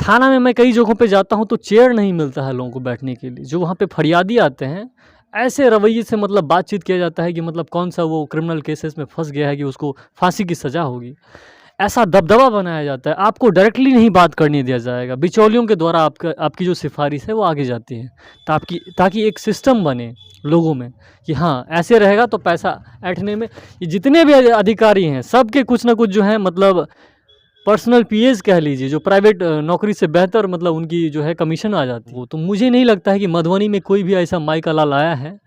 थाना में मैं कई जगहों पे जाता हूँ तो चेयर नहीं मिलता है लोगों को बैठने के लिए। जो वहाँ पे फरियादी आते हैं, ऐसे रवैये से मतलब बातचीत किया जाता है कि मतलब कौन-सा वो क्रिमिनल केसेस में फँस गया है कि उसको फांसी की सज़ा होगी। ऐसा दबदबा बनाया जाता है, आपको डायरेक्टली नहीं बात करने दिया जाएगा, बिचौलियों के द्वारा आपकी जो सिफ़ारिश है वो आगे जाती है। ताकि एक सिस्टम बने लोगों में कि हाँ, ऐसे रहेगा तो पैसा ऐंठने में ये जितने भी अधिकारी हैं, सबके कुछ ना कुछ जो है मतलब पर्सनल पीएज़ कह लीजिए, जो प्राइवेट नौकरी से बेहतर मतलब उनकी जो है कमीशन आ जाती है। वो तो मुझे नहीं लगता है कि मधुबनी में कोई भी ऐसा माई का लाल आया है,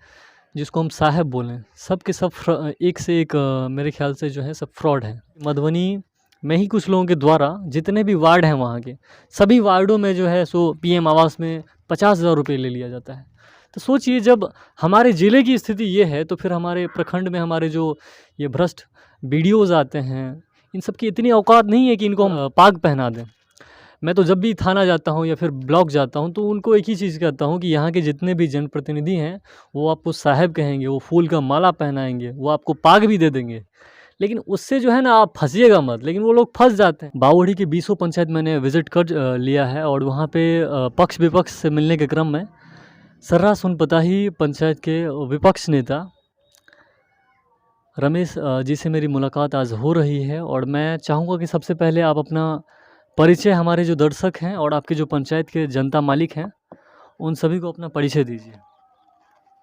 जिसको हम साहब बोलें। सब के सब एक से एक मेरे ख़्याल से जो है सब फ्रॉड हैं। मधुबनी में ही कुछ लोगों के द्वारा जितने भी वार्ड हैं वहाँ के, सभी वार्डों में जो है सो पीएम आवास में 50,000 रुपए ले लिया जाता है। तो सोचिए जब हमारे ज़िले की स्थिति ये है, तो फिर हमारे प्रखंड में हमारे जो ये भ्रष्ट बीडीओज़ आते हैं, इन सब की इतनी औकात नहीं है कि इनको हम पाग पहना दें। मैं तो जब भी थाना जाता हूँ या फिर ब्लॉक जाता हूँ, तो उनको एक ही चीज़ कहता हूँ कि यहाँ के जितने भी जनप्रतिनिधि हैं, वो आपको साहब कहेंगे, वो फूल का माला पहनाएँगे, वो आपको पाग भी दे देंगे। लेकिन उससे जो है ना आप फँसिएगा मत, लेकिन वो लोग फँस जाते हैं। बावोड़ी की बीसों पंचायत मैंने विज़िट कर लिया है और वहाँ पे पक्ष-विपक्ष से मिलने के क्रम में सर्रा सोनपताही पंचायत के विपक्ष नेता रमेश जी से मेरी मुलाकात आज हो रही है और मैं चाहूँगा कि सबसे पहले आप अपना परिचय हमारे जो दर्शक हैं और आपके जो पंचायत के जनता मालिक हैं, उन सभी को अपना परिचय दीजिए।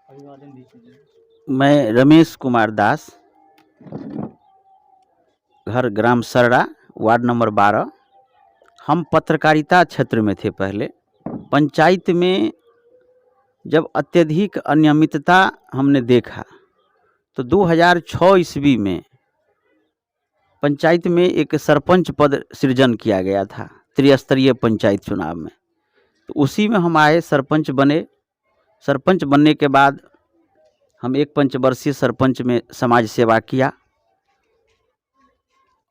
अभिवादन दीजिए। मैं रमेश कुमार दास, घर ग्राम सरड़ा, वार्ड नंबर 12। हम पत्रकारिता क्षेत्र में थे पहले। पंचायत में जब अत्यधिक अनियमितता हमने देखा तो 2006 ईस्वी में पंचायत में एक सरपंच पद सृजन किया गया था त्रिस्तरीय पंचायत चुनाव में। तो उसी में हम आए, सरपंच बने। सरपंच बनने के बाद हम एक पंचवर्षीय सरपंच में समाज सेवा किया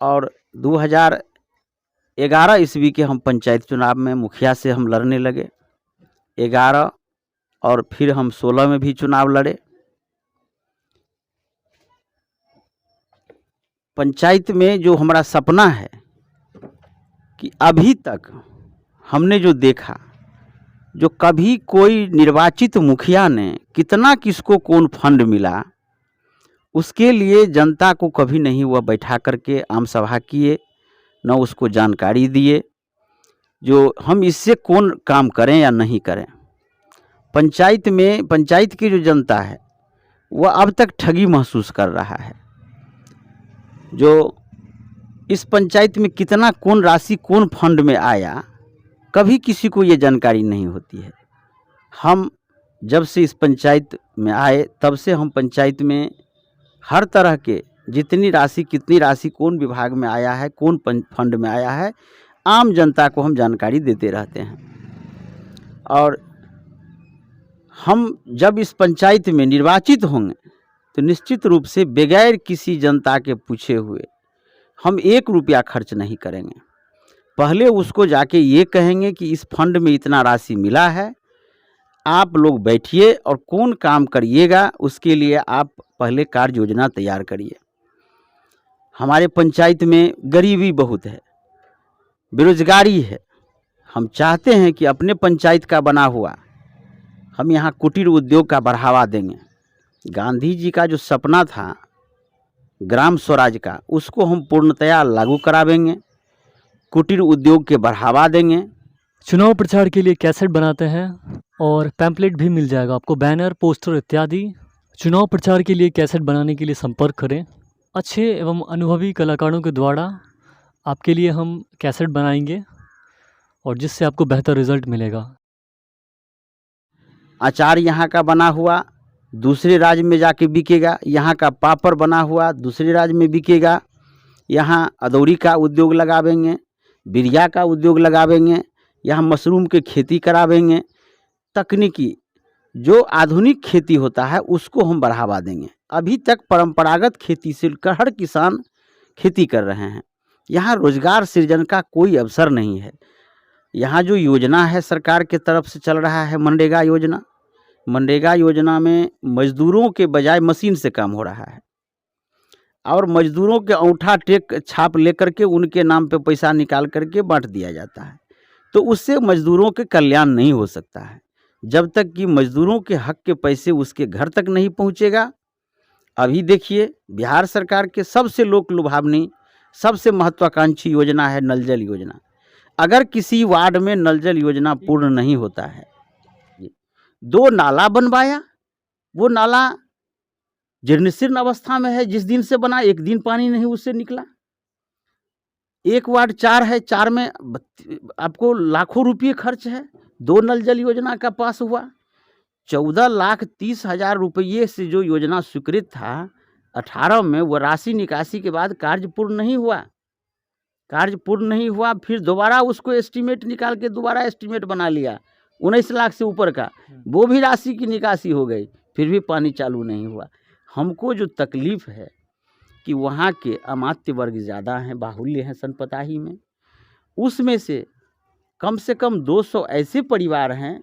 और 2011 ईस्वी के हम पंचायत चुनाव में मुखिया से हम लड़ने लगे। 11 और फिर हम 16 में भी चुनाव लड़े। पंचायत में जो हमारा सपना है कि अभी तक हमने जो देखा, जो कभी कोई निर्वाचित मुखिया ने कितना किसको कौन फंड मिला, उसके लिए जनता को कभी नहीं वह बैठा करके आम सभा किए, न उसको जानकारी दिए जो हम इससे कौन काम करें या नहीं करें। पंचायत में पंचायत की जो जनता है वह अब तक ठगी महसूस कर रहा है। जो इस पंचायत में कितना कौन राशि कौन फंड में आया, कभी किसी को ये जानकारी नहीं होती है। हम जब से इस पंचायत में आए तब से हम पंचायत में हर तरह के जितनी राशि कितनी राशि कौन विभाग में आया है, कौन फंड में आया है, आम जनता को हम जानकारी देते रहते हैं। और हम जब इस पंचायत में निर्वाचित होंगे तो निश्चित रूप से बगैर किसी जनता के पूछे हुए हम 1 रुपया खर्च नहीं करेंगे। पहले उसको जाके ये कहेंगे कि इस फंड में इतना राशि मिला है, आप लोग बैठिए और कौन काम करिएगा उसके लिए आप पहले कार्य योजना तैयार करिए। हमारे पंचायत में गरीबी बहुत है, बेरोजगारी है। हम चाहते हैं कि अपने पंचायत का बना हुआ हम यहाँ कुटीर उद्योग का बढ़ावा देंगे। गांधी जी का जो सपना था ग्राम स्वराज का, उसको हम पूर्णतया लागू करावेंगे, कुटीर उद्योग के बढ़ावा देंगे। चुनाव प्रचार के लिए कैसेट बनाते हैं और पैम्पलेट भी मिल जाएगा आपको, बैनर, पोस्टर इत्यादि। चुनाव प्रचार के लिए कैसेट बनाने के लिए संपर्क करें। अच्छे एवं अनुभवी कलाकारों के द्वारा आपके लिए हम कैसेट बनाएंगे और जिससे आपको बेहतर रिजल्ट मिलेगा। अचार यहाँ का बना हुआ दूसरे राज्य में जाके बिकेगा, यहाँ का पापड़ बना हुआ दूसरे राज्य में बिकेगा। यहाँ अदौरी का उद्योग लगावेंगे, बिरिया का उद्योग लगावेंगे, यहाँ मशरूम के खेती करावेंगे। तकनीकी जो आधुनिक खेती होता है उसको हम बढ़ावा देंगे। अभी तक परंपरागत खेती से हर किसान खेती कर रहे हैं। यहाँ रोजगार सृजन का कोई अवसर नहीं है। यहाँ जो योजना है सरकार के तरफ से चल रहा है मनरेगा योजना, मनरेगा योजना में मजदूरों के बजाय मशीन से काम हो रहा है और मजदूरों के अंगूठा टेक छाप लेकर के उनके नाम पे पैसा निकाल करके बांट दिया जाता है। तो उससे मजदूरों के कल्याण नहीं हो सकता है। जब तक कि मजदूरों के हक के पैसे उसके घर तक नहीं पहुंचेगा। अभी देखिए, बिहार सरकार के सबसे लोक लुभावनी, सबसे महत्वाकांक्षी योजना है नल जल योजना। अगर किसी वार्ड में नल जल योजना पूर्ण नहीं होता है, 2 नाला बनवाया, वो नाला जीर्णशीर्ण अवस्था में है, जिस दिन से बना 1 दिन पानी नहीं उससे निकला। एक वार्ड 4 है, 4 में आपको लाखों रुपये खर्च है। 2 नल जल योजना का पास हुआ, 14,30,000 रुपये से जो योजना स्वीकृत था 18 में, वो राशि निकासी के बाद कार्य पूर्ण नहीं हुआ। फिर दोबारा उसको एस्टीमेट निकाल के दोबारा एस्टीमेट बना लिया 19 लाख से ऊपर का, वो भी राशि की निकासी हो गई, फिर भी पानी चालू नहीं हुआ। हमको जो तकलीफ है कि वहाँ के अमात्य वर्ग ज़्यादा हैं, बाहुल्य हैं सनपताही में। उसमें से कम 200 ऐसे परिवार हैं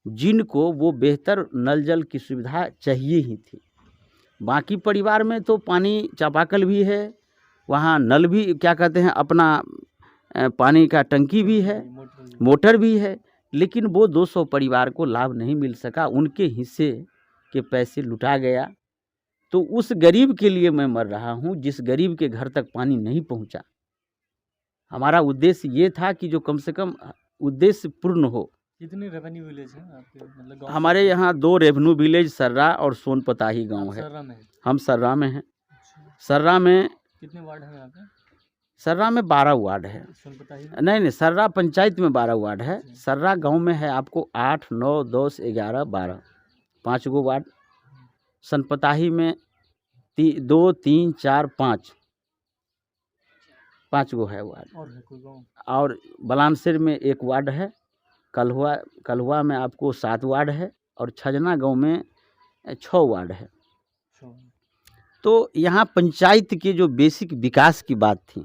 जिनको वो बेहतर नल जल की सुविधा चाहिए ही थी। बाकी परिवार में तो पानी चापाकल भी है, वहाँ नल भी क्या कहते हैं अपना पानी का टंकी भी है, मोटर भी है, लेकिन वो 200 परिवार को लाभ नहीं मिल सका, उनके हिस्से के पैसे लुटा गया। तो उस गरीब के लिए मैं मर रहा हूँ जिस गरीब के घर तक पानी नहीं पहुँचा। हमारा उद्देश्य ये था कि जो कम से कम उद्देश्य पूर्ण हो। कितने रेवेन्यू विलेज हैं आपके मतलब गाँव? हमारे यहाँ 2 रेवेन्यू विलेज सर्रा और सोनपताही गांव है। सर्रा में? हम सर्रा में हैं। सर्रा में कितने वार्ड हैं यहाँ पे? सर्रा में 12 वार्ड है। सोनपताही नहीं, सर्रा पंचायत में 12 वार्ड है। सर्रा गांव में है आपको 8, 9, 10, 11, 12, 5 गो वार्ड। सनपताही में 2, 3, 4, 5 गो है वार्ड। और है कोई गाँव? और बलानसिर में 1 वार्ड है। कलहुआ में आपको 7 वार्ड है और छजना गांव में 6 वार्ड है। तो यहाँ पंचायत के जो बेसिक विकास की बात थी,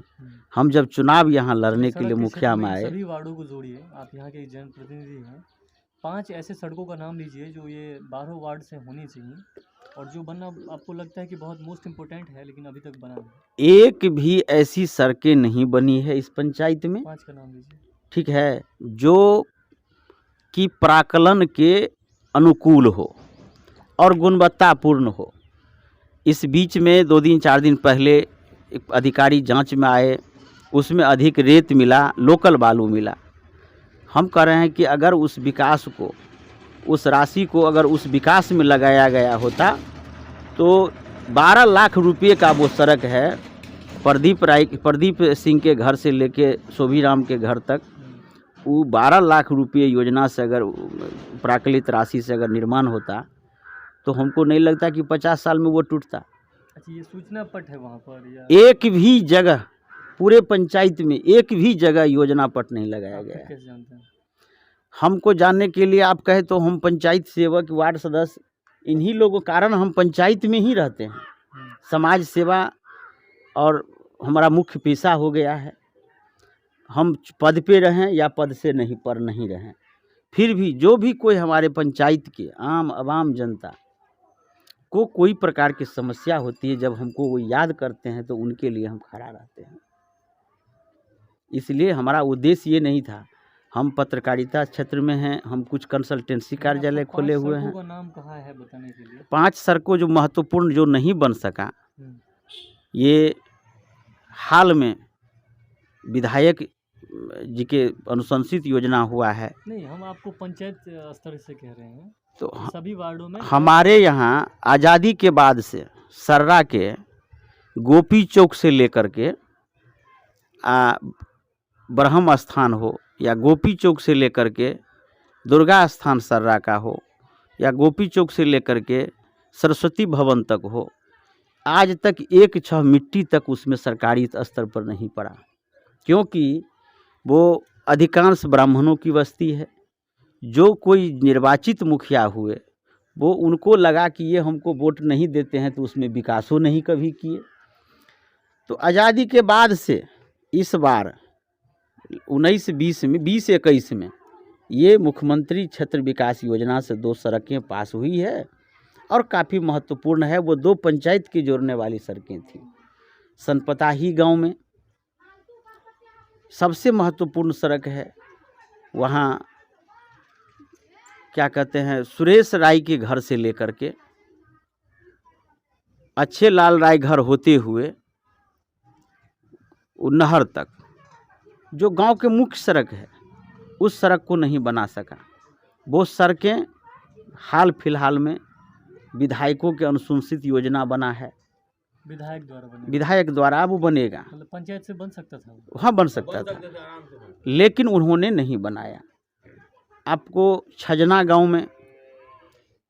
हम जब चुनाव यहाँ लड़ने के लिए मुखिया में आए। सभी वार्डों को जोड़िए, आप यहाँ के जनप्रतिनिधि हैं, 5 ऐसे सड़कों का नाम लीजिए जो ये 12 वार्ड से होनी चाहिए और जो बनना आपको लगता है कि बहुत मोस्ट इम्पोर्टेंट है लेकिन अभी तक बना नहीं। एक भी ऐसी सड़कें नहीं बनी है इस पंचायत में। 5 का नाम लीजिए। ठीक है, जो कि प्राकलन के अनुकूल हो और गुणवत्तापूर्ण हो। इस बीच में 2 दिन 4 दिन पहले एक अधिकारी जांच में आए, उसमें अधिक रेत मिला, लोकल बालू मिला। हम कह रहे हैं कि अगर उस विकास को, उस राशि को अगर उस विकास में लगाया गया होता तो 12 लाख रुपये का वो सड़क है, प्रदीप सिंह के घर से लेके शोभीराम के घर तक, वो 12 लाख रुपये योजना से अगर प्राकलित राशि से अगर निर्माण होता तो हमको नहीं लगता कि 50 साल में वो टूटता। अच्छा, ये सूचना पट है वहाँ पर या? एक भी जगह पूरे पंचायत में एक भी जगह योजना पट नहीं लगाया गया। कैसे जानते हैं? हमको जानने के लिए आप कहे तो हम पंचायत सेवक, वार्ड सदस्य, इन्हीं लोगों के कारण हम पंचायत में ही रहते हैं। समाज सेवा और हमारा मुख्य पेशा हो गया है। हम पद पे रहें या पद से नहीं रहें, फिर भी जो भी कोई हमारे पंचायत के आवाम जनता को कोई प्रकार की समस्या होती है, जब हमको वो याद करते हैं तो उनके लिए हम खड़ा रहते हैं। इसलिए हमारा उद्देश्य ये नहीं था। हम पत्रकारिता क्षेत्र में हैं, हम कुछ कंसल्टेंसी कार्यालय खोले हुए हैं। 5 सड़कों का नाम कहाँ है बताने के लिए? 5 सड़कों जो महत्वपूर्ण जो नहीं बन सका, ये हाल में विधायक जी के अनुशंसित योजना हुआ है। नहीं, हम आपको पंचायत स्तर से कह रहे हैं। तो सभी वार्डों में हमारे यहाँ आज़ादी के बाद से सर्रा के गोपी चौक से लेकर के ब्रह्म स्थान हो या गोपी चौक से लेकर के दुर्गा स्थान सर्रा का हो या गोपी चौक से लेकर के सरस्वती भवन तक हो, आज तक 1 छह मिट्टी तक उसमें सरकारी स्तर पर नहीं पड़ा, क्योंकि वो अधिकांश ब्राह्मणों की बस्ती है। जो कोई निर्वाचित मुखिया हुए वो उनको लगा कि ये हमको वोट नहीं देते हैं तो उसमें विकासो नहीं कभी किए। तो आज़ादी के बाद से इस बार 19-20 में 20-21 में ये मुख्यमंत्री क्षेत्र विकास योजना से 2 सड़कें पास हुई है और काफ़ी महत्वपूर्ण है। वो 2 पंचायत की जोड़ने वाली सड़कें थी। सनपताही गांव में सबसे महत्वपूर्ण सड़क है वहाँ क्या कहते हैं, सुरेश राय के घर से लेकर के अच्छे लाल राय घर होते हुए नहर तक जो गांव के मुख्य सड़क है, उस सड़क को नहीं बना सका। वो सड़कें हाल फिलहाल में विधायकों के अनुशंसित योजना बना है, विधायक द्वारा वो बनेगा, मतलब पंचायत से बन सकता था, हाँ बन सकता था, लेकिन उन्होंने नहीं बनाया। आपको छजना गांव में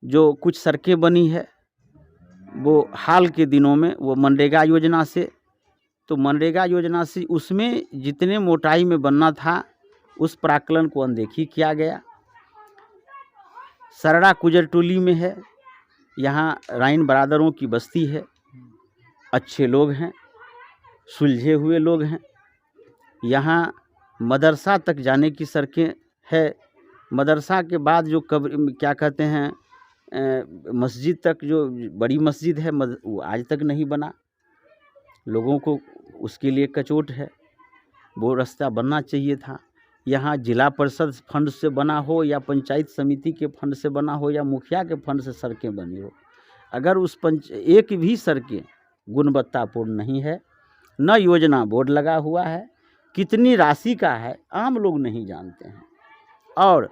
जो कुछ सड़कें बनी है, वो हाल के दिनों में वो मनरेगा योजना से, तो मनरेगा योजना से उसमें जितने मोटाई में बनना था उस प्राक्कलन को अनदेखी किया गया। सरड़ा कुजरटोली में है, यहाँ राइन बरादरों की बस्ती है, अच्छे लोग हैं, सुलझे हुए लोग हैं। यहाँ मदरसा तक जाने की सड़कें है, मदरसा के बाद जो क्या कहते हैं मस्जिद तक, जो बड़ी मस्जिद है वो आज तक नहीं बना। लोगों को उसके लिए कचोट है, वो रास्ता बनना चाहिए था। यहाँ जिला परिषद फंड से बना हो या पंचायत समिति के फंड से बना हो या मुखिया के फंड से सड़कें बनी हो, अगर उस एक भी सड़कें गुणवत्तापूर्ण नहीं है, न योजना बोर्ड लगा हुआ है, कितनी राशि का है आम लोग नहीं जानते हैं। और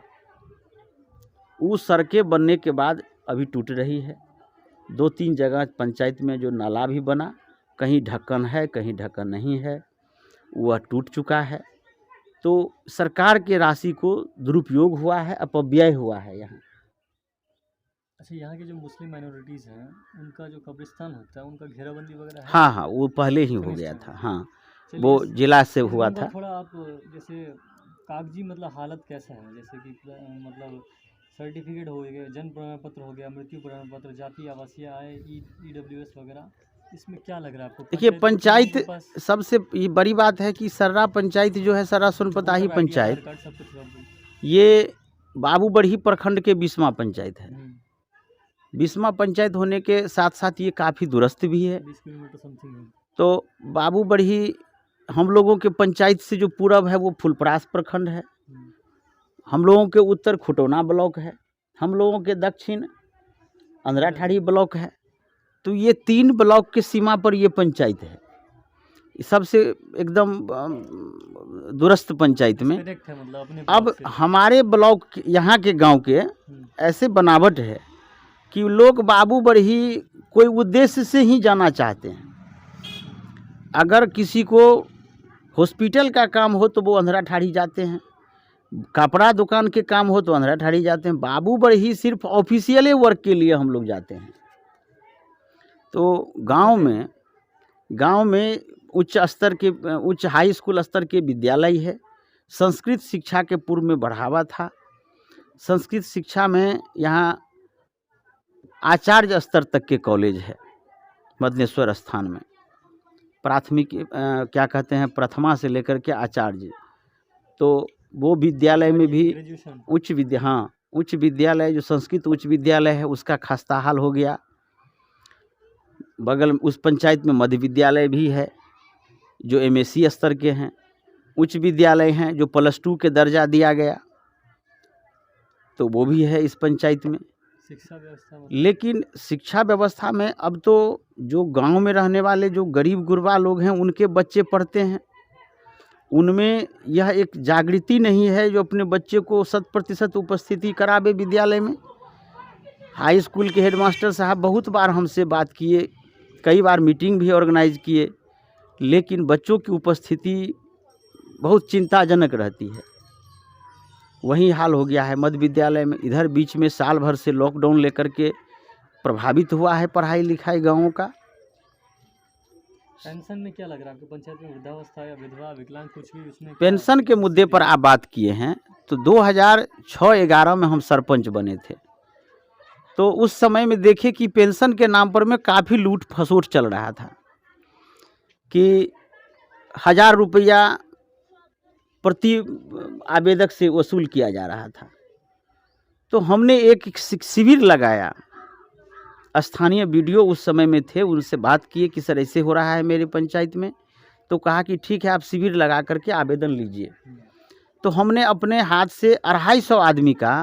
उस सड़कें बनने के बाद अभी टूट रही है। 2-3 जगह पंचायत में जो नाला भी बना, कहीं ढक्कन है कहीं ढक्कन नहीं है, वह टूट चुका है। तो सरकार के राशि को दुरुपयोग हुआ है, अपव्यय हुआ है यहाँ। अच्छा, यहाँ के जो मुस्लिम माइनॉरिटीज़ हैं उनका जो कब्रिस्तान होता है, उनका घेराबंदी वगैरह है? हाँ हाँ, वो पहले ही हो गया था। हाँ, वो जिला से हुआ था। थोड़ा आप जैसे कागजी मतलब हालत कैसा है, जैसे कि मतलब सर्टिफिकेट हो गया, जन्म प्रमाण पत्र हो गया, मृत्यु प्रमाण पत्र, जाति आवासीय आय, EWS वगैरह, इसमें क्या लग रहा है आपको? देखिए, पंचायत सबसे बड़ी बात है कि सर्रा पंचायत जो है, सर्रा सोनपताही पंचायत, ये बाबूबढ़ी प्रखंड के 20वां पंचायत है। 20वां पंचायत होने के साथ साथ ये काफ़ी दूरस्थ भी है। 20 किलोमीटर समथिंग है। तो बाबूबढ़ी हम लोगों के पंचायत से जो पूरब है वो फुलपरास प्रखंड है, हम लोगों के उत्तर खुटौना ब्लॉक है, हम लोगों के दक्षिण अंधराठाड़ी ब्लॉक है। तो ये 3 ब्लॉक के सीमा पर ये पंचायत है, सबसे एकदम दूरस्थ पंचायत में। अब हमारे ब्लॉक यहाँ के गांव के ऐसे बनावट है कि लोग बाबूबढ़ी कोई उद्देश्य से ही जाना चाहते हैं। अगर किसी को हॉस्पिटल का काम हो तो वो अंधराठाड़ी जाते हैं, कपड़ा दुकान के काम हो तो अंधराठाड़ी जाते हैं। बाबूबढ़ी सिर्फ ऑफिशियली वर्क के लिए हम लोग जाते हैं। तो गांव में उच्च हाई स्कूल स्तर के विद्यालय है। संस्कृत शिक्षा के पूर्व में बढ़ावा था। संस्कृत शिक्षा में यहाँ आचार्य स्तर तक के कॉलेज है मदनेश्वर स्थान में, प्राथमिक क्या कहते हैं प्रथमा से लेकर के आचार्य। तो वो विद्यालय में भी उच्च विद्यालय जो संस्कृत उच्च विद्यालय है उसका खस्ताहाल हो गया। बगल में उस पंचायत में मध्य विद्यालय भी है जो MSc स्तर के हैं, उच्च विद्यालय हैं जो +2 के दर्जा दिया गया, तो वो भी है इस पंचायत में। शिक्षा व्यवस्था लेकिन शिक्षा व्यवस्था में अब तो जो गांव में रहने वाले जो गरीब गुरबा लोग हैं उनके बच्चे पढ़ते हैं, उनमें यह एक जागृति नहीं है जो अपने बच्चे को 100% उपस्थिति करावे विद्यालय में। हाई स्कूल के हेडमास्टर साहब बहुत बार हमसे बात किए, कई बार मीटिंग भी ऑर्गेनाइज किए, लेकिन बच्चों की उपस्थिति बहुत चिंताजनक रहती है। वही हाल हो गया है मध्य विद्यालय में। इधर बीच में साल भर से लॉकडाउन लेकर के प्रभावित हुआ है पढ़ाई लिखाई गाँवों का। पेंशन में क्या लग रहा है आपको? पंचायत में वृद्धावस्था या विधवा विकलांग कुछ भी उसमें? पेंशन के मुद्दे पर आप बात किए हैं तो 2006-11 में हम सरपंच बने थे। तो उस समय में देखे कि पेंशन के नाम पर में काफ़ी लूट फसूट चल रहा था कि 1000 रुपया प्रति आवेदक से वसूल किया जा रहा था। तो हमने एक शिविर लगाया, स्थानीय BDO उस समय में थे, उनसे बात किए कि सर ऐसे हो रहा है मेरे पंचायत में। तो कहा कि ठीक है आप शिविर लगा करके आवेदन लीजिए। तो हमने अपने हाथ से 250 आदमी का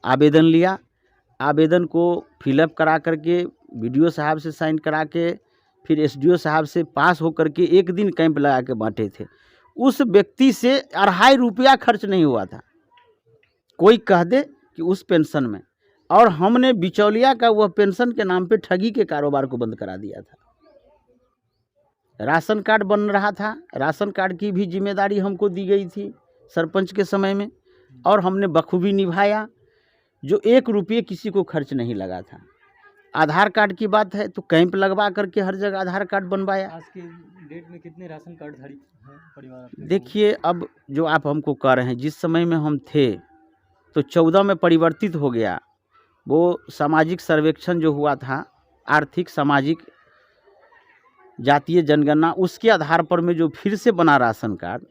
आवेदन लिया। आवेदन को फिलअप करा करके बीडीओ साहब से साइन करा के फिर एसडीओ साहब से पास होकर के एक दिन कैंप लगा के बांटे थे। उस व्यक्ति से 2.5 रुपया खर्च नहीं हुआ था, कोई कह दे कि उस पेंशन में, और हमने बिचौलिया का वह पेंशन के नाम पे ठगी के कारोबार को बंद करा दिया था। राशन कार्ड बन रहा था, राशन कार्ड की भी जिम्मेदारी हमको दी गई थी सरपंच के समय में, और हमने बखूबी निभाया, जो 1 रुपये किसी को खर्च नहीं लगा था। आधार कार्ड की बात है तो कैंप लगवा करके हर जगह आधार कार्ड बनवाया। आज के डेट में कितने राशन कार्ड धारी हैं परिवार आपके? देखिए, अब जो आप हमको कह रहे हैं, जिस समय में हम थे तो 14 में परिवर्तित हो गया। वो सामाजिक सर्वेक्षण जो हुआ था, आर्थिक सामाजिक जातीय जनगणना, उसके आधार पर में जो फिर से बना राशन कार्ड,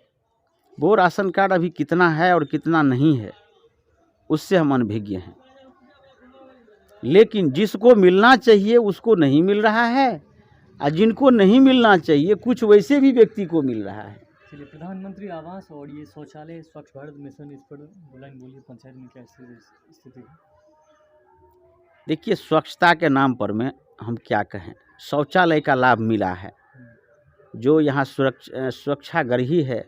वो राशन कार्ड अभी कितना है और कितना नहीं है उससे हम अनभिज्ञ हैं। लेकिन जिसको मिलना चाहिए उसको नहीं मिल रहा है, और जिनको नहीं मिलना चाहिए कुछ वैसे भी व्यक्ति को मिल रहा है। चलिए, प्रधानमंत्री आवास और ये शौचालय स्वच्छ भारत मिशन, इस पर बुलाइन बोलिए, पंचायत में क्या स्थिति है? देखिए, स्वच्छता के नाम पर में हम क्या कहें, शौचालय का लाभ मिला है। जो यहाँ सुरक्षागृही है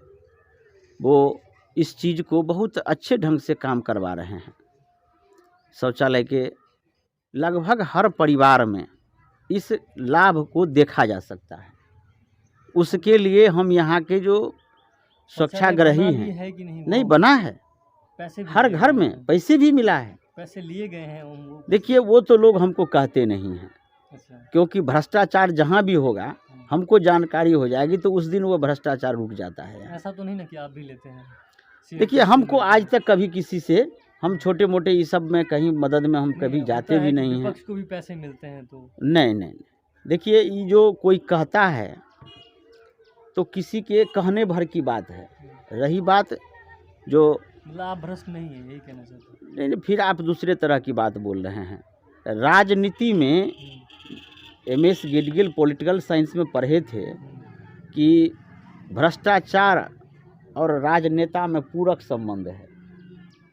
वो इस चीज़ को बहुत अच्छे ढंग से काम करवा रहे हैं। शौचालय के लगभग हर परिवार में इस लाभ को देखा जा सकता है। उसके लिए हम यहाँ के जो स्वच्छाग्रही हैं, नहीं बना है, पैसे हर घर में पैसे भी मिला है, पैसे लिए गए हैं वो। देखिए, वो तो लोग हमको कहते नहीं हैं। अच्छा। क्योंकि भ्रष्टाचार जहाँ भी होगा हमको जानकारी हो जाएगी तो उस दिन वो भ्रष्टाचार रुक जाता है। ऐसा तो नहीं ना कि आप भी लेते हैं? देखिए, हमको आज तक कभी किसी से, हम छोटे मोटे ये सब में कहीं मदद में हम कभी जाते भी नहीं हैं। विपक्ष को भी पैसे मिलते हैं तो नहीं। देखिए, ये जो कोई कहता है तो किसी के कहने भर की बात है। रही बात जो मतलब आप भ्रष्ट नहीं है, यही कहना चाहते हैं? नहीं, फिर आप दूसरे तरह की बात बोल रहे हैं। राजनीति में MS गिडगिल पॉलिटिकल साइंस में पढ़े थे कि भ्रष्टाचार और राजनेता में पूरक संबंध है।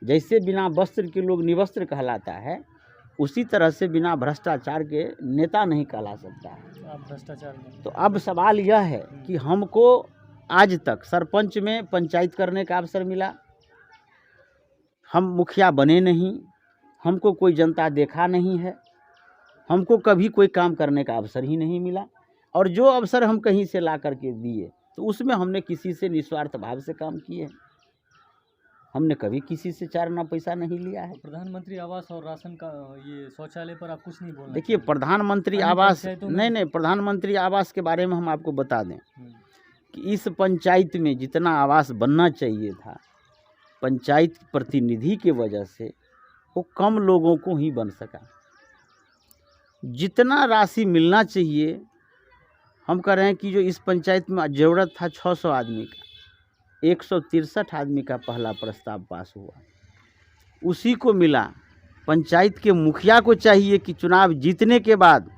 जैसे बिना वस्त्र के लोग निवस्त्र कहलाता है, उसी तरह से बिना भ्रष्टाचार के नेता नहीं कहला सकता है। आप भ्रष्टाचार में तो अब सवाल यह है कि हमको आज तक सरपंच में पंचायत करने का अवसर मिला, हम मुखिया बने नहीं, हमको कोई जनता देखा नहीं है, हमको कभी कोई काम करने का अवसर ही नहीं मिला, और जो अवसर हम कहीं से ला करके दिए तो उसमें हमने किसी से निस्वार्थ भाव से काम किए। हमने कभी किसी से 4 आना पैसा नहीं लिया है। प्रधानमंत्री आवास और राशन का ये शौचालय पर आप कुछ नहीं बोलना? देखिए, प्रधानमंत्री आवास नहीं, प्रधानमंत्री आवास के बारे में हम आपको बता दें कि इस पंचायत में जितना आवास बनना चाहिए था, पंचायत प्रतिनिधि के वजह से वो कम लोगों को ही बन सका। जितना राशि मिलना चाहिए, हम कह रहे हैं कि जो इस पंचायत में ज़रूरत था 600 आदमी का, 163 आदमी का पहला प्रस्ताव पास हुआ, उसी को मिला। पंचायत के मुखिया को चाहिए कि चुनाव जीतने के बाद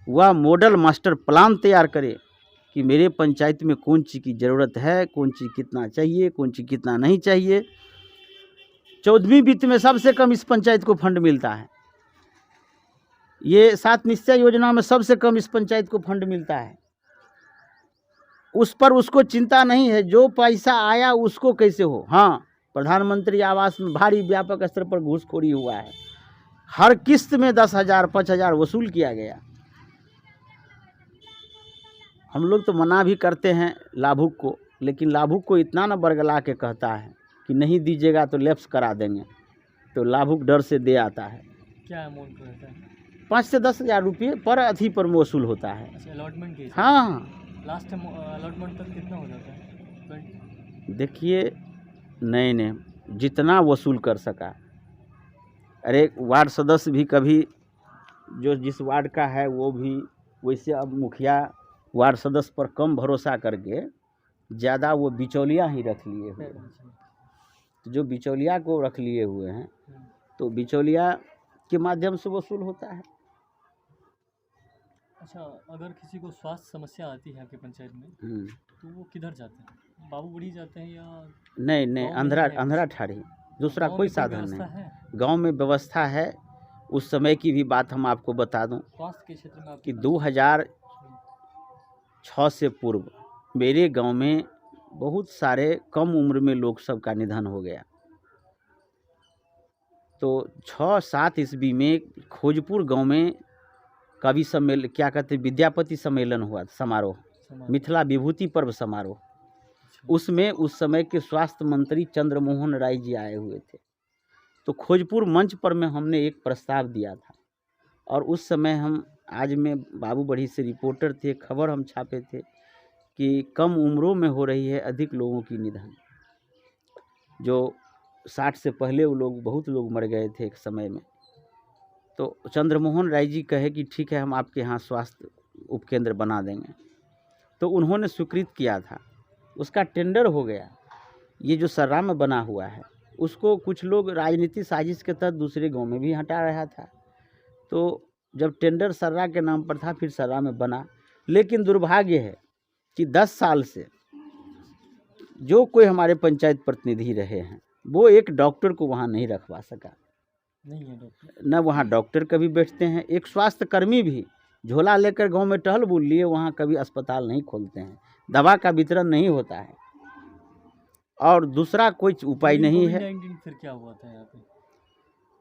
वह मॉडल मास्टर प्लान तैयार करे कि मेरे पंचायत में कौन चीज़ की ज़रूरत है, कौन चीज़ कितना चाहिए, कौन चीज़ कितना नहीं चाहिए। 14वीं वित्त में सबसे कम इस पंचायत को फंड मिलता है। ये 7 निश्चय योजना में सबसे कम इस पंचायत को फंड मिलता है। उस पर उसको चिंता नहीं है, जो पैसा आया उसको कैसे हो। हाँ, प्रधानमंत्री आवास में भारी व्यापक स्तर पर घूसखोरी हुआ है। हर किस्त में 10,000 5,000 वसूल किया गया। हम लोग तो मना भी करते हैं लाभुक को, लेकिन लाभुक को इतना न बरगला के कहता है कि नहीं दीजिएगा तो लैप्स करा देंगे, तो लाभुक डर से दे आता है। क्या अमाउंट रहता है? 5 से 10,000 रुपये पर अथी पर वसूल होता है। अच्छा, अलॉटमेंट के? हाँ। लास्ट अलॉटमेंट तक कितना हो जाता है? देखिए, नहीं, जितना वसूल कर सका। अरे, वार्ड सदस्य भी कभी जो जिस वार्ड का है वो भी वैसे, अब मुखिया वार्ड सदस्य पर कम भरोसा करके ज़्यादा वो बिचौलिया ही रख लिए हुए हैं। तो जो बिचौलिया को रख लिए हुए हैं तो बिचौलिया के माध्यम से वसूल होता है। अच्छा, अगर किसी को स्वास्थ्य समस्या आती है आपके पंचायत में, हम्म, तो वो किधर जाते हैं? बाबू बढ़ी जाते हैं या नहीं नहीं, गाँव में ही अंधरा है अंधरा कुछ? ठाड़ी, दूसरा गाँव कोई में कोई साधन व्यवस्था नहीं। है? गांव में व्यवस्था है। उस समय की भी बात हम आपको बता दूं स्वास्थ्य के क्षेत्र में आप कि कितना जानते 2006 से पूर्व मेरे गांव में बहुत सारे कम उम्र में लोग सब का निधन हो गया। तो 6-7 ईस्वी में खोजपुर गांव में कवि सम्मेलन, क्या कहते हैं, विद्यापति सम्मेलन हुआ, समारोह, समारोह? मिथिला विभूति पर्व समारोह। अच्छा, उसमें उस समय के स्वास्थ्य मंत्री चंद्रमोहन राय जी आए हुए थे। तो खोजपुर मंच पर में हमने एक प्रस्ताव दिया था, और उस समय हम, आज मैं बाबू बढ़ी से रिपोर्टर थे, खबर हम छापे थे कि कम उम्रों में हो रही है अधिक लोगों की निधन। जो 60 से पहले वो लोग, बहुत लोग मर गए थे एक समय में। तो चंद्रमोहन राय जी कहे कि ठीक है, हम आपके यहाँ स्वास्थ्य उपकेंद्र बना देंगे। तो उन्होंने स्वीकृत किया था, उसका टेंडर हो गया। ये जो सर्रा में बना हुआ है, उसको कुछ लोग राजनीतिक साजिश के तहत दूसरे गांव में भी हटा रहा था। तो जब टेंडर सर्रा के नाम पर था, फिर सर्रा में बना। लेकिन दुर्भाग्य है कि 10 साल से जो कोई हमारे पंचायत प्रतिनिधि रहे हैं, वो एक डॉक्टर को वहाँ नहीं रखवा सका। नहीं है डॉक्टर? न वहाँ डॉक्टर कभी बैठते हैं, एक स्वास्थ्य कर्मी भी झोला लेकर गांव में टहल बुल लिए, वहाँ कभी अस्पताल नहीं खोलते हैं, दवा का वितरण नहीं होता है, और दूसरा कोई उपाय लेकिन नहीं है। कोविड-19 फिर क्या हुआ था यहाँ पे?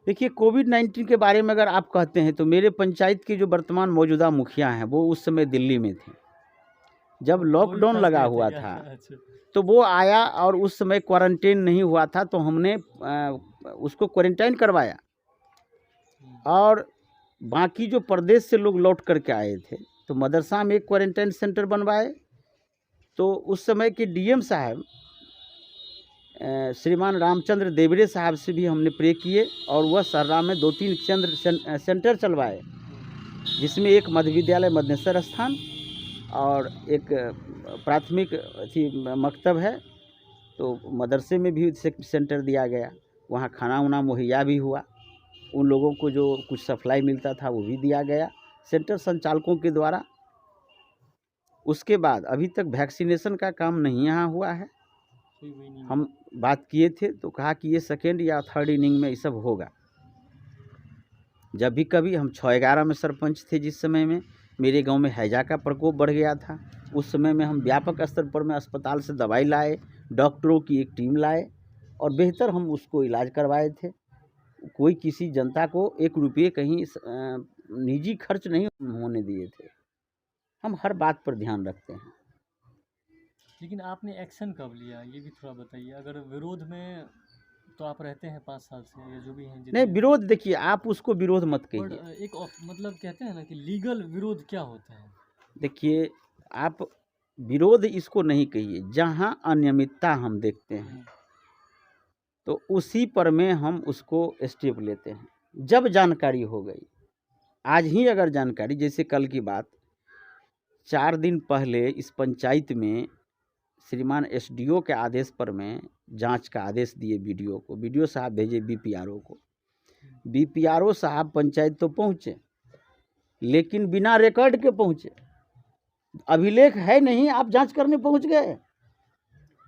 देखिए, कोविड-19 के बारे में अगर आप कहते हैं, तो मेरे पंचायत के जो वर्तमान मौजूदा मुखिया हैं, वो उस समय दिल्ली में थे जब वो भी लॉकडाउन फँस लगा गए थे हुआ क्या? था। अच्छा। तो वो आया, और उस समय क्वारंटाइन नहीं हुआ था, तो हमने उसको क्वारंटाइन करवाया। और बाकी जो प्रदेश से लोग लौट करके आए थे, तो मदरसा में एक क्वारंटाइन सेंटर बनवाए। तो उस समय के डीएम साहब श्रीमान रामचंद्र देवरे साहब से भी हमने प्रे किए, और वह सर्रा में 2-3 सेंटर चलवाए, जिसमें एक मध्य विद्यालय मदनेश्वर स्थान और एक प्राथमिक मकतब है। तो मदरसे में भी सेंटर दिया गया, वहाँ खाना वाना मुहैया भी हुआ, उन लोगों को जो कुछ सप्लाई मिलता था वो भी दिया गया सेंटर संचालकों के द्वारा। उसके बाद अभी तक वैक्सीनेशन का काम नहीं यहाँ हुआ है। हम बात किए थे, तो कहा कि ये सेकेंड या थर्ड इनिंग में ये सब होगा। जब भी कभी, हम 6-11 में सरपंच थे जिस समय में मेरे गांव में हैजा का प्रकोप बढ़ गया था, उस समय में हम व्यापक स्तर पर में अस्पताल से दवाई लाए, डॉक्टरों की एक टीम लाए, और बेहतर हम उसको इलाज करवाए थे। कोई किसी जनता को 1 रुपये कहीं निजी खर्च नहीं होने दिए थे। हम हर बात पर ध्यान रखते हैं। लेकिन आपने एक्शन कब लिया, ये भी थोड़ा बताइए? अगर विरोध में तो आप रहते हैं 5 साल से, या जो भी हैं नहीं, जितने, विरोध, देखिए, आप उसको विरोध मत बट कहिए। एक मतलब कहते हैं ना कि लीगल विरोध क्या होता है? देखिए, आप विरोध इसको नहीं कहिए, जहाँ अनियमितता हम देखते हैं, तो उसी पर में हम उसको स्टेप लेते हैं। जब जानकारी हो गई, आज ही अगर जानकारी, जैसे कल की बात, 4 दिन पहले इस पंचायत में श्रीमान एसडीओ के आदेश पर में जांच का आदेश दिए बीडीओ को, बीडीओ साहब भेजे बीपीआरओ को, बीपीआरओ साहब पंचायत तो पहुँचे, लेकिन बिना रिकॉर्ड के पहुँचे। अभिलेख है नहीं, आप जांच करने पहुँच गए।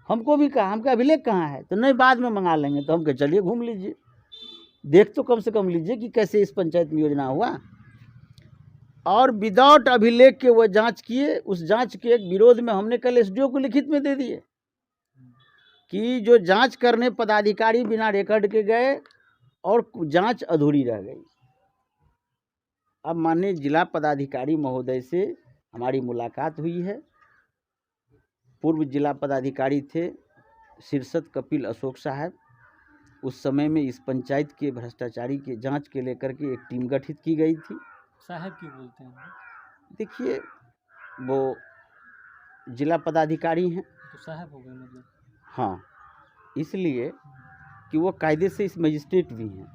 हमको भी कहा, हमका अभिलेख कहाँ है? तो नहीं, बाद में मंगा लेंगे। तो हम कहे चलिए घूम लीजिए, देख तो कम से कम लीजिए कि कैसे इस पंचायत में योजना हुआ। और विदाउट अभिलेख के वो जांच किए। उस जांच के एक विरोध में हमने कल एसडीओ को लिखित में दे दिए कि जो जांच करने पदाधिकारी बिना रिकॉर्ड के गए और जांच अधूरी रह गई। अब माननीय जिला पदाधिकारी महोदय से हमारी मुलाकात हुई है। पूर्व जिला पदाधिकारी थे शीर्षद कपिल अशोक साहब। उस समय में इस पंचायत के भ्रष्टाचारी के जांच के लेकर के एक टीम गठित की गई थी। साहब क्यों बोलते हैं? देखिए, वो जिला पदाधिकारी हैं, तो साहब हो गए मतलब? हाँ, इसलिए कि वो कायदे से इस मजिस्ट्रेट भी हैं।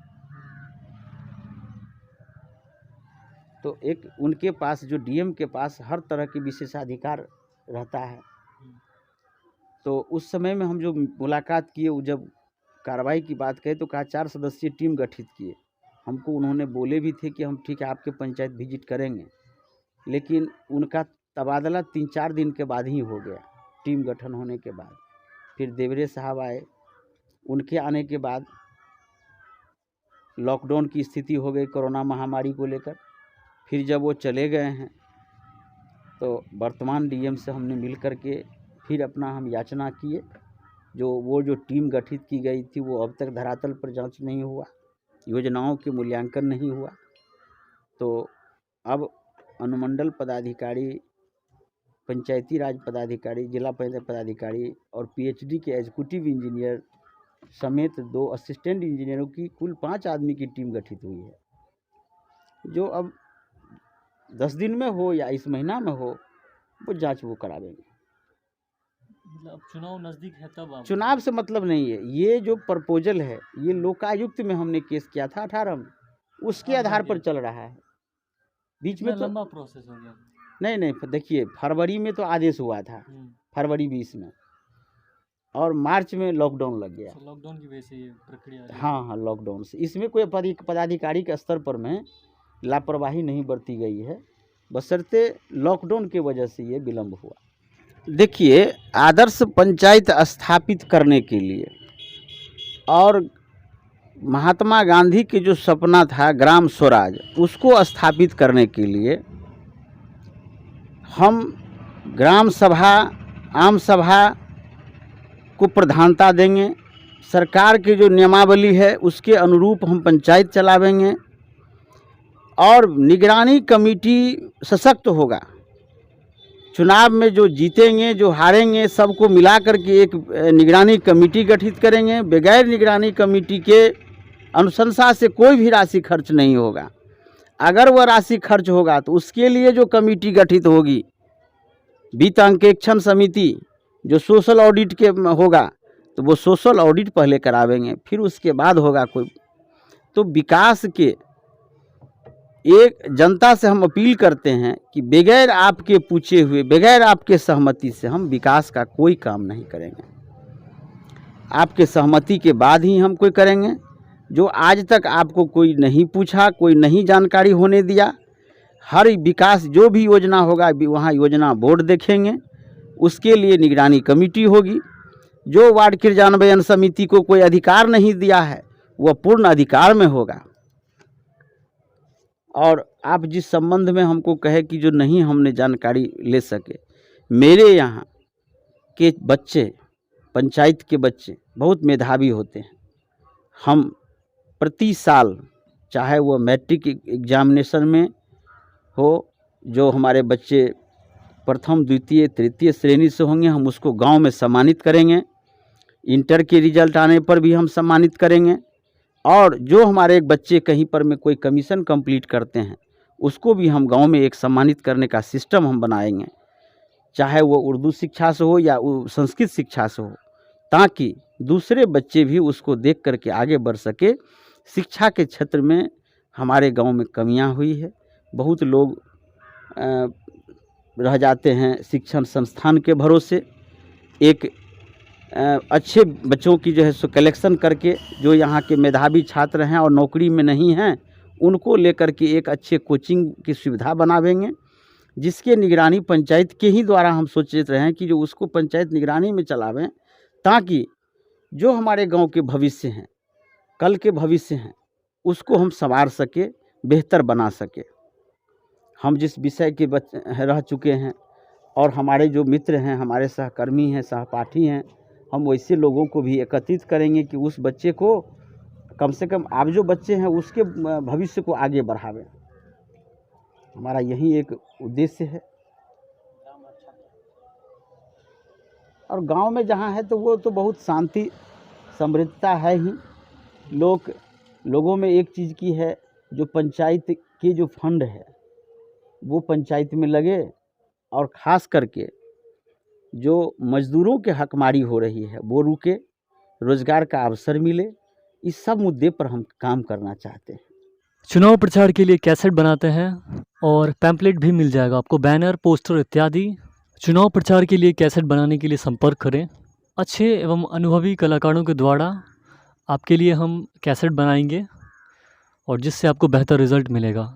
तो एक उनके पास, जो डीएम के पास हर तरह के विशेषाधिकार रहता है। तो उस समय में हम जो मुलाकात किए, वो जब कार्रवाई की बात कहे, तो कहा 4 सदस्यीय टीम गठित किए। हमको उन्होंने बोले भी थे कि हम ठीक है आपके पंचायत विजिट करेंगे। लेकिन उनका तबादला 3-4 दिन के बाद ही हो गया, टीम गठन होने के बाद। फिर देवरे साहब आए, उनके आने के बाद लॉकडाउन की स्थिति हो गई कोरोना महामारी को लेकर। फिर जब वो चले गए हैं तो वर्तमान डीएम से हमने मिल कर के फिर अपना हम याचना किए। वो जो टीम गठित की गई थी वो अब तक धरातल पर जांच नहीं हुआ, योजनाओं के मूल्यांकन नहीं हुआ। तो अब अनुमंडल पदाधिकारी, पंचायती राज पदाधिकारी, जिला पंचायत पदाधिकारी और पीएचडी के एग्जीक्यूटिव इंजीनियर समेत 2 असिस्टेंट इंजीनियरों की कुल 5 आदमी की टीम गठित हुई है, जो अब 10 दिन में हो या इस महीना में हो वो जांच वो करावेंगे। मतलब अब चुनाव नज़दीक है तब आप चुनाव से मतलब नहीं है, ये जो प्रपोजल है ये लोकायुक्त में हमने केस किया था 18 में, उसके आधार पर चल रहा है। बीच में तो लंबा प्रोसेस हो गया। नहीं, देखिए फरवरी में तो आदेश हुआ था, फरवरी 20 में, और मार्च में लॉकडाउन लग गया। लॉकडाउन की वजह से ये प्रक्रिया हाँ, लॉकडाउन से। इसमें कोई पदाधिकारी के स्तर पर में लापरवाही नहीं बरती गई है, बशर्ते लॉकडाउन की वजह से ये विलम्ब हुआ। देखिए, आदर्श पंचायत स्थापित करने के लिए और महात्मा गांधी के जो सपना था ग्राम स्वराज, उसको स्थापित करने के लिए हम ग्राम सभा, आम सभा को प्रधानता देंगे। सरकार की जो नियमावली है उसके अनुरूप हम पंचायत चलावेंगे और निगरानी कमेटी सशक्त होगा। चुनाव में जो जीतेंगे, जो हारेंगे, सबको मिला करके एक निगरानी कमेटी गठित करेंगे। बगैर निगरानी कमेटी के अनुशंसा से कोई भी राशि खर्च नहीं होगा। अगर वह राशि खर्च होगा तो उसके लिए जो कमेटी गठित होगी, वित्त अंकेक्षण समिति, जो सोशल ऑडिट के होगा, तो वो सोशल ऑडिट पहले करावेंगे, फिर उसके बाद होगा कोई। तो विकास के एक जनता से हम अपील करते हैं कि बगैर आपके पूछे हुए, बगैर आपके सहमति से हम विकास का कोई काम नहीं करेंगे। आपके सहमति के बाद ही हम कोई करेंगे। जो आज तक आपको कोई नहीं पूछा, कोई नहीं जानकारी होने दिया, हर विकास जो भी योजना होगा वहाँ योजना बोर्ड देखेंगे, उसके लिए निगरानी कमेटी होगी। जो वार्ड क्रियान्वयन समिति को कोई अधिकार नहीं दिया है वह पूर्ण अधिकार में होगा। और आप जिस संबंध में हमको कहे कि जो नहीं हमने जानकारी ले सके, मेरे यहाँ के बच्चे, पंचायत के बच्चे बहुत मेधावी होते हैं। हम प्रति साल, चाहे वो मैट्रिक एग्जामिनेशन में हो, जो हमारे बच्चे प्रथम, द्वितीय, तृतीय श्रेणी से होंगे, हम उसको गांव में सम्मानित करेंगे। इंटर के रिजल्ट आने पर भी हम सम्मानित करेंगे। और जो हमारे एक बच्चे कहीं पर में कोई कमीशन कंप्लीट करते हैं, उसको भी हम गांव में एक सम्मानित करने का सिस्टम हम बनाएंगे, चाहे वो उर्दू शिक्षा से हो या संस्कृत शिक्षा से हो, ताकि दूसरे बच्चे भी उसको देख करके आगे बढ़ सके। शिक्षा के क्षेत्र में हमारे गांव में कमियां हुई है। बहुत लोग रह जाते हैं शिक्षण संस्थान के भरोसे। एक अच्छे बच्चों की जो है सो कलेक्शन करके, जो यहाँ के मेधावी छात्र हैं और नौकरी में नहीं हैं, उनको लेकर के एक अच्छे कोचिंग की सुविधा बनावेंगे, जिसके निगरानी पंचायत के ही द्वारा हम सोचते रहे हैं कि जो उसको पंचायत निगरानी में चलावें, ताकि जो हमारे गांव के भविष्य हैं, कल के भविष्य हैं, उसको हम संवार सके, बेहतर बना सके। हम जिस विषय के रह चुके हैं और हमारे जो मित्र हैं, हमारे सहकर्मी हैं, सहपाठी हैं, हम वैसे लोगों को भी एकत्रित करेंगे कि उस बच्चे को कम से कम, आप जो बच्चे हैं उसके भविष्य को आगे बढ़ावें। हमारा यही एक उद्देश्य है। और गांव में जहाँ है तो वो तो बहुत शांति समृद्धता है ही। लोगों में एक चीज़ की है, जो पंचायत के जो फंड है वो पंचायत में लगे, और ख़ास करके जो मजदूरों के हकमारी हो रही है वो रुके, रोज़गार का अवसर मिले। इस सब मुद्दे पर हम काम करना चाहते हैं। चुनाव प्रचार के लिए कैसेट बनाते हैं और पैम्पलेट भी मिल जाएगा आपको, बैनर, पोस्टर इत्यादि। चुनाव प्रचार के लिए कैसेट बनाने के लिए संपर्क करें। अच्छे एवं अनुभवी कलाकारों के द्वारा आपके लिए हम कैसेट बनाएंगे और जिससे आपको बेहतर रिजल्ट मिलेगा।